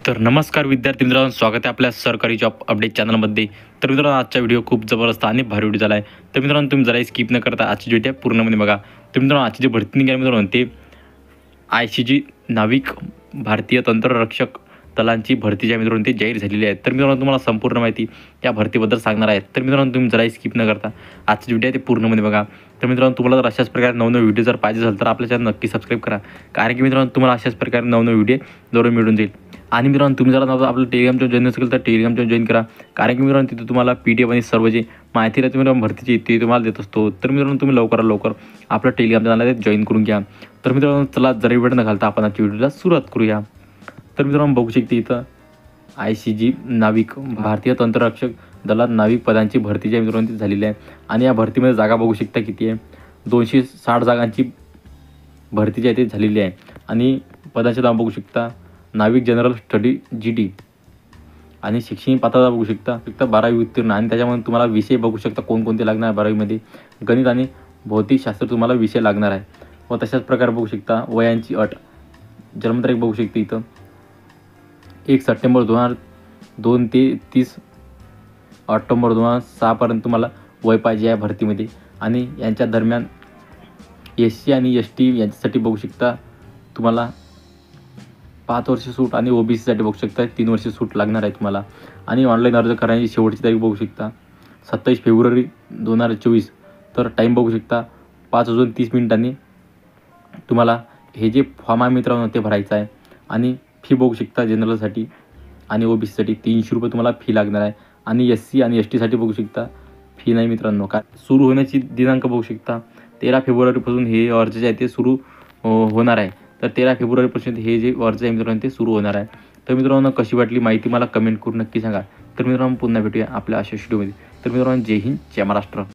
तर नमस्कार विद्यार्थी मित्रांनो, स्वागत आहे आपल्या सरकारी जॉब अपडेट चॅनलमध्ये. तर मित्रांनो, आजचा व्हिडिओ खूप जबरदस्त आणि भारी व्हिडिओ झाला आहे. तर मित्रांनो, तुम्ही जरा स्किप न करता आजची व्हिडिओ पूर्णपणे बघा. तर मित्रांनो, आजची जी भरती निघाली मित्रांनो, ते ICG नाविक भारतीय तंत्ररक्षक दलांची भरती ज्या मित्रांनो ती जाहीर झालेली आहे. तर मित्रांनो, तुम्हाला संपूर्ण माहिती या भरतीबद्दल सांगणार आहे. तर मित्रांनो, तुम्ही जरा स्किप न करता आजची व्हिडिओ ते पूर्णपणे बघा. तर मित्रांनो, तुम्हाला जर अशाच प्रकारे नवनवीन व्हिडिओ जर पाहिजे असेल तर आपल्या चॅनल नक्की सबस्क्राईब करा. कारण की मित्रांनो, तुम्हाला अशाच प्रकारे नवनवीन व्हिडिओ जरूर मिळून जाईल. आणि मित्रांनो, तुम्ही जर आपलं टेलिग्राम चॅनल जॉईन असेल तर टेलिग्राम चॅनल जॉईन करा. कारण की मित्रांनो, तिथे तुम्हाला PDF आणि सर्व जे माहिती राहते मित्रांनो भरतीची ती तुम्हाला देत असतो. तर मित्रांनो, तुम्ही लवकरात लवकर आपलं टेलिग्राम चॅनल जॉईन करून घ्या. तर मित्रांनो, चला जरा वेळ न घालता आपण आजच्या व्हिडिओला सुरुवात करूया. तर मित्रांनो, बघू शकते इथं ICG नाविक भारतीय तंत्ररक्षक दलात नाविक पदांची भरती ज्या मित्रांनो ती झालेली आहे. आणि या भरतीमध्ये जागा बघू शकता किती आहे, 260 जागांची भरती जी आहे ती झालेली आहे. आणि पदांचे नाव बघू शकता, नाविक जनरल स्टडी GD. आणि शैक्षणिक पात्रता बघू शकता 12वी उत्तीर्ण. आणि त्याच्यामध्ये तुम्हाला विषय बघू शकता कोणकोणते लागणार. 12वीमध्ये गणित आणि भौतिकशास्त्र तुम्हाला विषय लागणार आहे. व तशाच प्रकारे बघू शकता वयांची अट, जन्मतारीख बघू शकते इथं 1 सप्टेंबर 2002 ते 30 ऑक्टोबर 2006 तुम्हाला वय पाहिजे आहे भरतीमध्ये. आणि यांच्या दरम्यान SC आणि ST यांच्यासाठी बघू शकता तुम्हाला 5 वर्ष सूट आणि OBCसाठी बघू शकता 3 वर्ष सूट लागणार आहे तुम्हाला. आणि ऑनलाईन अर्ज करण्याची शेवटची तारीख बघू शकता 27 फेब्रुवारी 2024. तर टाईम बघू शकता 5:30 तुम्हाला हे जे फॉर्म आहे मित्रांनो ते भरायचं आहे. आणि फी बघू शकता जनरलसाठी आणि OBCसाठी 300 रुपये तुम्हाला फी लागणार आहे. आणि SC आणि STसाठी बघू शकता फी नाही मित्रांनो. का सुरू होण्याची दिनांक बघू शकता 13 फेब्रुवारीपासून हे अर्ज जे आहे ते सुरू होणार आहे. तर 13 फेब्रुवारीपासून हे जे अर्ज आहे मित्रांनो ते सुरू होणार आहे. तर मित्रांनो, कशी वाटली माहिती मला कमेंट करून नक्की सांगा. तर मित्रांनो, पुन्हा भेटूया आपल्या अशा व्हिडिओमध्ये. तर मित्रांनो, जय हिंद, जय महाराष्ट्र.